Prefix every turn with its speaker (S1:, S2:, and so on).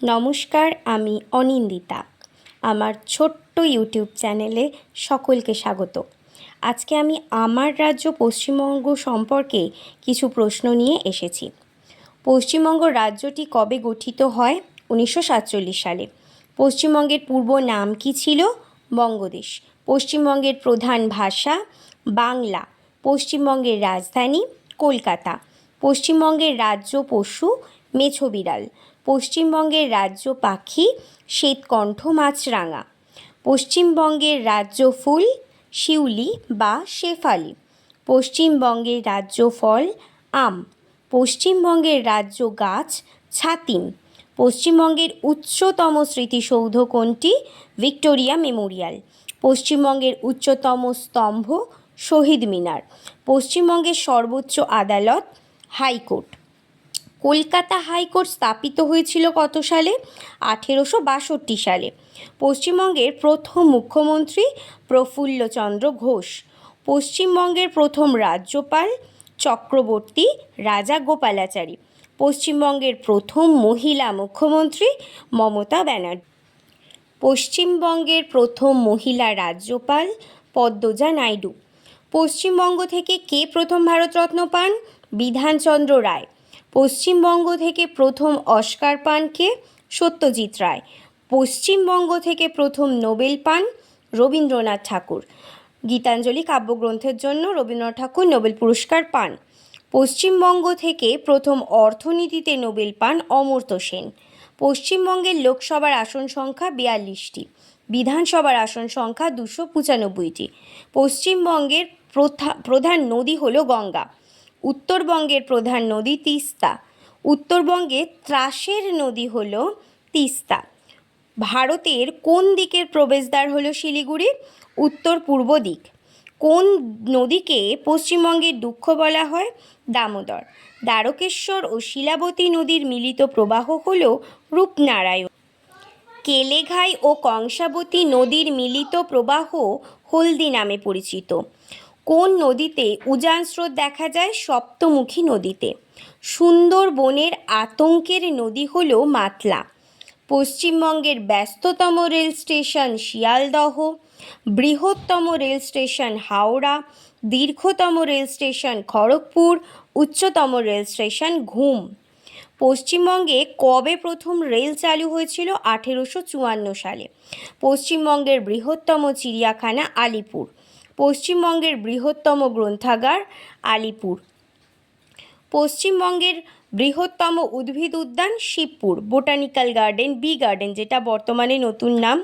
S1: নমস্কার, আমি অনিন্দিতা। আমার ছোট্ট ইউটিউব চ্যানেলে সকলকে স্বাগত। আজকে আমি আমার রাজ্য পশ্চিমবঙ্গ সম্পর্কে কিছু প্রশ্ন নিয়ে এসেছি। পশ্চিমবঙ্গ রাজ্যটি কবে গঠিত হয়? 1947 সালে। পশ্চিমবঙ্গের পূর্ব নাম কী ছিল? বঙ্গদেশ। পশ্চিমবঙ্গের প্রধান ভাষা বাংলা। পশ্চিমবঙ্গের রাজধানী কলকাতা। পশ্চিমবঙ্গের রাজ্য পশু মেছো বিড়াল। পশ্চিমবঙ্গের রাজ্য পাখি শ্বেতকণ্ঠ মাছরাঙা। পশ্চিমবঙ্গের রাজ্য ফুল শিউলি বা শেফালি। পশ্চিমবঙ্গের রাজ্য ফল আম। পশ্চিমবঙ্গের রাজ্য গাছ ছাতিম। পশ্চিমবঙ্গের উচ্চতম স্মৃতিসৌধ কোনটি? Victoria Memorial. পশ্চিমবঙ্গের উচ্চতম স্তম্ভ শহীদ মিনার। পশ্চিমবঙ্গের সর্বোচ্চ আদালত হাইকোর্ট। কলকাতা হাইকোর্ট স্থাপিত হয়েছিল কত সালে? 1862 সালে। পশ্চিমবঙ্গের প্রথম মুখ্যমন্ত্রী প্রফুল্লচন্দ্র ঘোষ। পশ্চিমবঙ্গের প্রথম রাজ্যপাল চক্রবর্তী রাজাগোপালাচারী। পশ্চিমবঙ্গের প্রথম মহিলা মুখ্যমন্ত্রী মমতা ব্যানার্জি। পশ্চিমবঙ্গের প্রথম মহিলা রাজ্যপাল পদ্মজা নাইডু। পশ্চিমবঙ্গ থেকে কে প্রথম ভারতরত্ন পান? বিধানচন্দ্র রায়। পশ্চিমবঙ্গ থেকে প্রথম অস্কার পান কে? সত্যজিৎ রায়। পশ্চিমবঙ্গ থেকে প্রথম নোবেল পান রবীন্দ্রনাথ ঠাকুর। গীতাঞ্জলি কাব্যগ্রন্থের জন্য রবীন্দ্রনাথ ঠাকুর নোবেল পুরস্কার পান। পশ্চিমবঙ্গ থেকে প্রথম অর্থনীতিতে নোবেল পান অমর্ত্য সেন। পশ্চিমবঙ্গের লোকসভার আসন সংখ্যা 42টি। বিধানসভার আসন সংখ্যা 295টি। পশ্চিমবঙ্গের প্রধান নদী হল গঙ্গা। উত্তরবঙ্গের প্রধান নদী তিস্তা। উত্তরবঙ্গে ত্রাসের নদী হল তিস্তা। ভারতের কোন দিকের প্রবেশদ্বার হল শিলিগুড়ি? উত্তর পূর্ব দিক। কোন নদীকে পশ্চিমবঙ্গের দুঃখ বলা হয়? দামোদর। দ্বারকেশ্বর ও শিলাবতী নদীর মিলিত প্রবাহ হল রূপনারায়ণ। কেলেঘাই ও কংসাবতী নদীর মিলিত প্রবাহ হলদি নামে পরিচিত। কোন নদীতে উজান স্রোত দেখা যায়? সপ্তমুখী নদীতে। সুন্দরবনের আতঙ্কের নদী হল মাতলা। পশ্চিমবঙ্গের ব্যস্ততম রেল স্টেশন শিয়ালদহ। বৃহত্তম রেল স্টেশন হাওড়া। দীর্ঘতম রেল স্টেশন খড়গপুর। উচ্চতম রেল স্টেশন ঘুম। পশ্চিমবঙ্গে কবে প্রথম রেল চালু হয়েছিল? 1854 সালে। পশ্চিমবঙ্গের বৃহত্তম চিড়িয়াখানা আলিপুর। পশ্চিমবঙ্গের বৃহত্তম গ্রন্থাগার আলিপুর। পশ্চিমবঙ্গের বৃহত্তম উদ্ভিদ উদ্যান Shibpur. Botanical garden B garden, যেটা বর্তমানে নতুন নাম